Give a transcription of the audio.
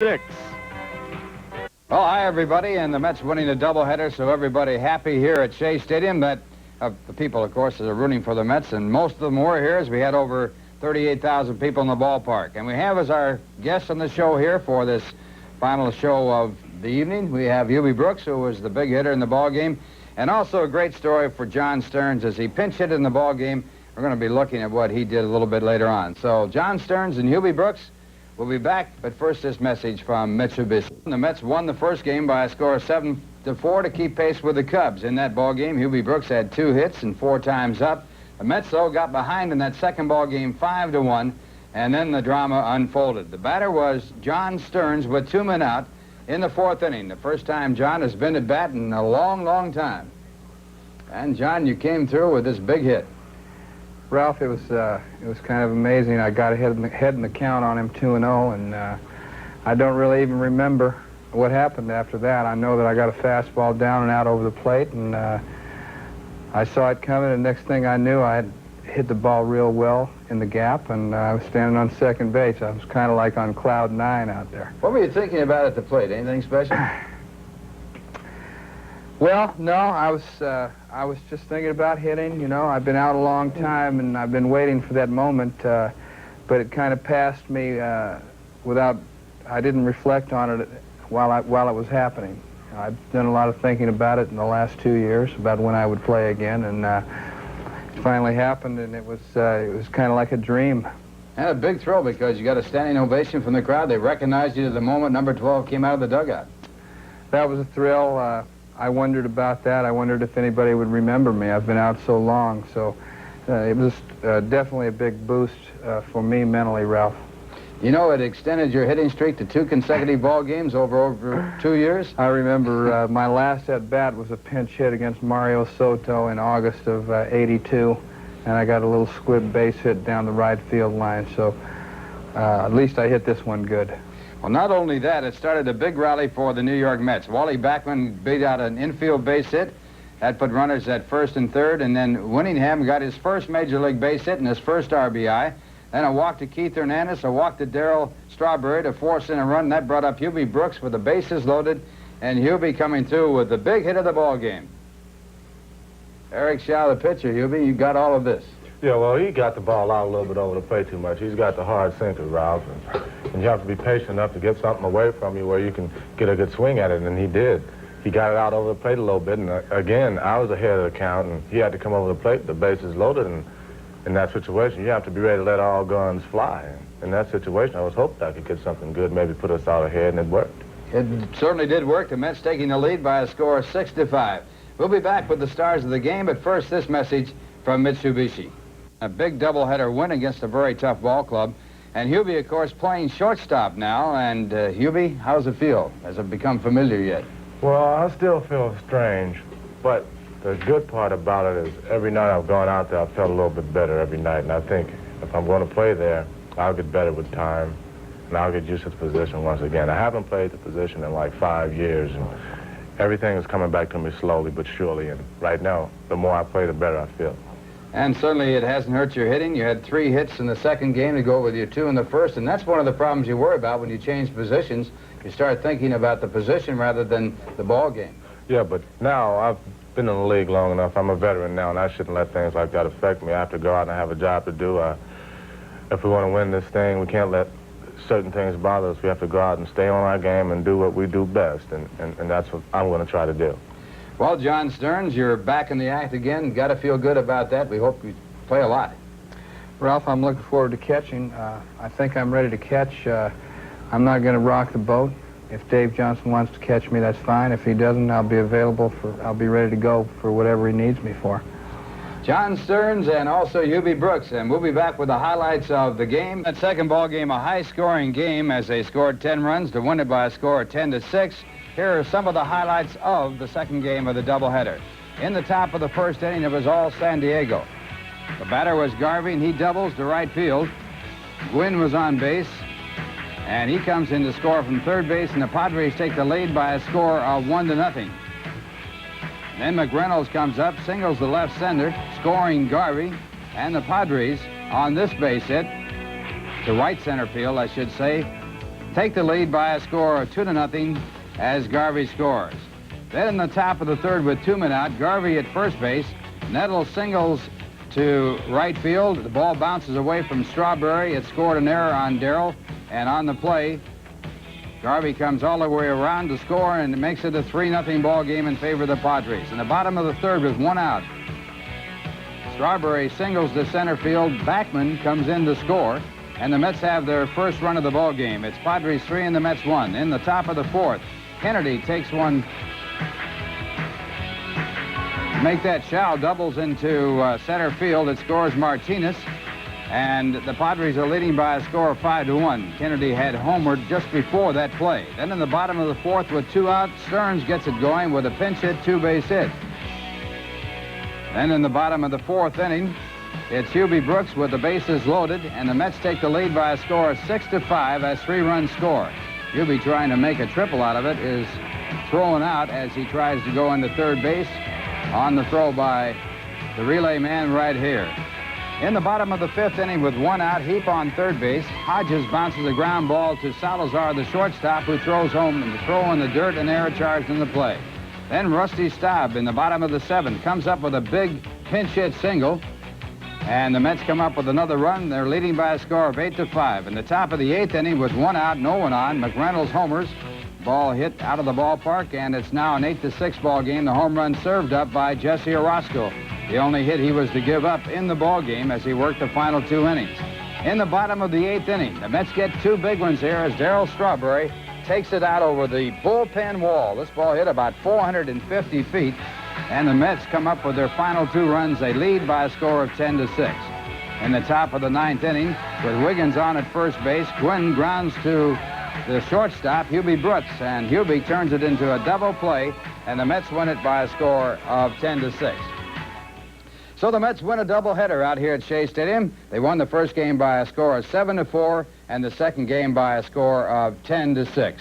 6. Well, hi, everybody, and the Mets winning a doubleheader, so everybody happy here at Shea Stadium. That the people, of course, are rooting for the Mets, and most of them were here, as we had over 38,000 people in the ballpark. And we have as our guest on the show here for this final show of the evening, we have Hubie Brooks, who was the big hitter in the ball game, and also a great story for John Stearns as he pinch hit in the ball game. We're going to be looking at what he did a little bit later on. So John Stearns and Hubie Brooks will be back, but first this message from Mitsubishi. The Mets won the first game by a score of 7-4 to keep pace with the Cubs. In that ball game, Hubie Brooks had 2 hits and 4 times up. The Mets, though, got behind in that second ball game 5-1, and then the drama unfolded. The batter was John Stearns with 2 men out in the 4th inning. The first time John has been at bat in a long, long time. And, John, you came through with this big hit. Ralph, it was kind of amazing. I got ahead in the count on him 2-0, and I don't really even remember what happened after that. I know that I got a fastball down and out over the plate, and I saw it coming, and the next thing I knew, I had hit the ball real well in the gap, and I was standing on second base. I was kind of like on cloud 9 out there. What were you thinking about at the plate? Anything special? Well, no, I was just thinking about hitting. You know, I've been out a long time, and I've been waiting for that moment, but it kind of passed me without. I didn't reflect on it while it was happening. I've done a lot of thinking about it in the last 2 years about when I would play again, and it finally happened, and it was kind of like a dream. And a big thrill because you got a standing ovation from the crowd. They recognized you the moment number 12 came out of the dugout. That was a thrill. I wondered about that. I wondered if anybody would remember me. I've been out so long, so it was definitely a big boost for me mentally, Ralph. You know, it extended your hitting streak to 2 consecutive ball games over 2 years. I remember my last at-bat was a pinch hit against Mario Soto in August of '82, and I got a little squib base hit down the right field line, so at least I hit this one good. Well, not only that, it started a big rally for the New York Mets. Wally Backman beat out an infield base hit. That put runners at first and third, and then Winningham got his first major league base hit and his first RBI. Then a walk to Keith Hernandez, a walk to Darryl Strawberry to force in a run. That brought up Hubie Brooks with the bases loaded, and Hubie coming through with the big hit of the ball game. Eric Shaw, the pitcher. Hubie, you got all of this. Yeah, well, he got the ball out a little bit over the plate too much. He's got the hard sinker, Ralph, and you have to be patient enough to get something away from you where you can get a good swing at it, and he did. He got it out over the plate a little bit, and again, I was ahead of the count, and he had to come over the plate, the bases loaded, and in that situation, you have to be ready to let all guns fly. In that situation, I was hoping I could get something good, maybe put us out ahead, and it worked. It certainly did work. The Mets taking the lead by a score of 6-5. We'll be back with the stars of the game, but first, this message from Mitsubishi. A big doubleheader win against a very tough ball club. And Hubie, of course, playing shortstop now. And Hubie, how's it feel? Has it become familiar yet? Well, I still feel strange, but the good part about it is every night I've gone out there, I've felt a little bit better every night. And I think if I'm going to play there, I'll get better with time, and I'll get used to the position once again. I haven't played the position in like 5 years, and everything is coming back to me slowly but surely. And right now, the more I play, the better I feel. And certainly it hasn't hurt your hitting. You had 3 hits in the second game to go with your 2 in the first, and that's one of the problems you worry about when you change positions. You start thinking about the position rather than the ball game. Yeah, but now I've been in the league long enough. I'm a veteran now, and I shouldn't let things like that affect me. I have to go out and I have a job to do. If we want to win this thing, we can't let certain things bother us. We have to go out and stay on our game and do what we do best, and that's what I'm going to try to do. Well, John Stearns, you're back in the act again. Got to feel good about that. We hope you play a lot. Ralph, I'm looking forward to catching. I think I'm ready to catch. I'm not going to rock the boat. If Dave Johnson wants to catch me, that's fine. If he doesn't, I'll be available I'll be ready to go for whatever he needs me for. John Stearns and also Hubie Brooks, and we'll be back with the highlights of the game. That second ball game, a high-scoring game as they scored 10 runs to win it by a score of 10-6. Here are some of the highlights of the second game of the doubleheader. In the top of the first inning, it was all San Diego. The batter was Garvey, and he doubles to right field. Gwynn was on base, and he comes in to score from third base, and the Padres take the lead by a score of 1-0. Then McReynolds comes up, singles the left center, scoring Garvey, and the Padres on this base hit, to right center field, I should say, take the lead by a score of 2-0 as Garvey scores. Then in the top of the third with 2 men out, Garvey at first base. Nettle singles to right field. The ball bounces away from Strawberry. It scored an error on Darrell, and on the play, Garvey comes all the way around to score, and it makes it a 3-0 ball game in favor of the Padres. In the bottom of the third with 1 out, Strawberry singles to center field. Backman comes in to score, and the Mets have their first run of the ball game. It's Padres 3 and the Mets 1. In the top of the fourth, Kennedy takes one. Make that Shao doubles into center field. It scores Martinez, and the Padres are leading by a score of 5-1. Kennedy had homered just before that play. Then in the bottom of the fourth with 2 out, Stearns gets it going with a pinch hit, 2-base hit. Then in the bottom of the fourth inning, it's Hubie Brooks with the bases loaded, and the Mets take the lead by a score of 6-5 as 3-run score. Hubie, trying to make a triple out of it, is thrown out as he tries to go into third base on the throw by the relay man right here. In the bottom of the fifth inning with 1 out, Heap on third base. Hodges bounces a ground ball to Salazar, the shortstop, who throws home and the throw in the dirt and error charged in the play. Then Rusty Staub in the bottom of the seventh comes up with a big pinch hit single, and the Mets come up with another run. They're leading by a score of 8-5. In the top of the eighth inning with 1 out, no one on, McReynolds homers. Ball hit out of the ballpark, and it's now an 8-6 ball game. The home run served up by Jesse Orozco. The only hit he was to give up in the ball game as he worked the final 2 innings. In the bottom of the eighth inning, the Mets get 2 big ones here as Darrell Strawberry takes it out over the bullpen wall. This ball hit about 450 feet, and the Mets come up with their final 2 runs. They lead by a score of 10-6. In the top of the ninth inning, with Wiggins on at first base, Gwynn grounds to the shortstop, Hubie Brooks, and Hubie turns it into a double play, and the Mets win it by a score of 10-6. So the Mets win a doubleheader out here at Shea Stadium. They won the first game by a score of 7-4, and the second game by a score of 10-6.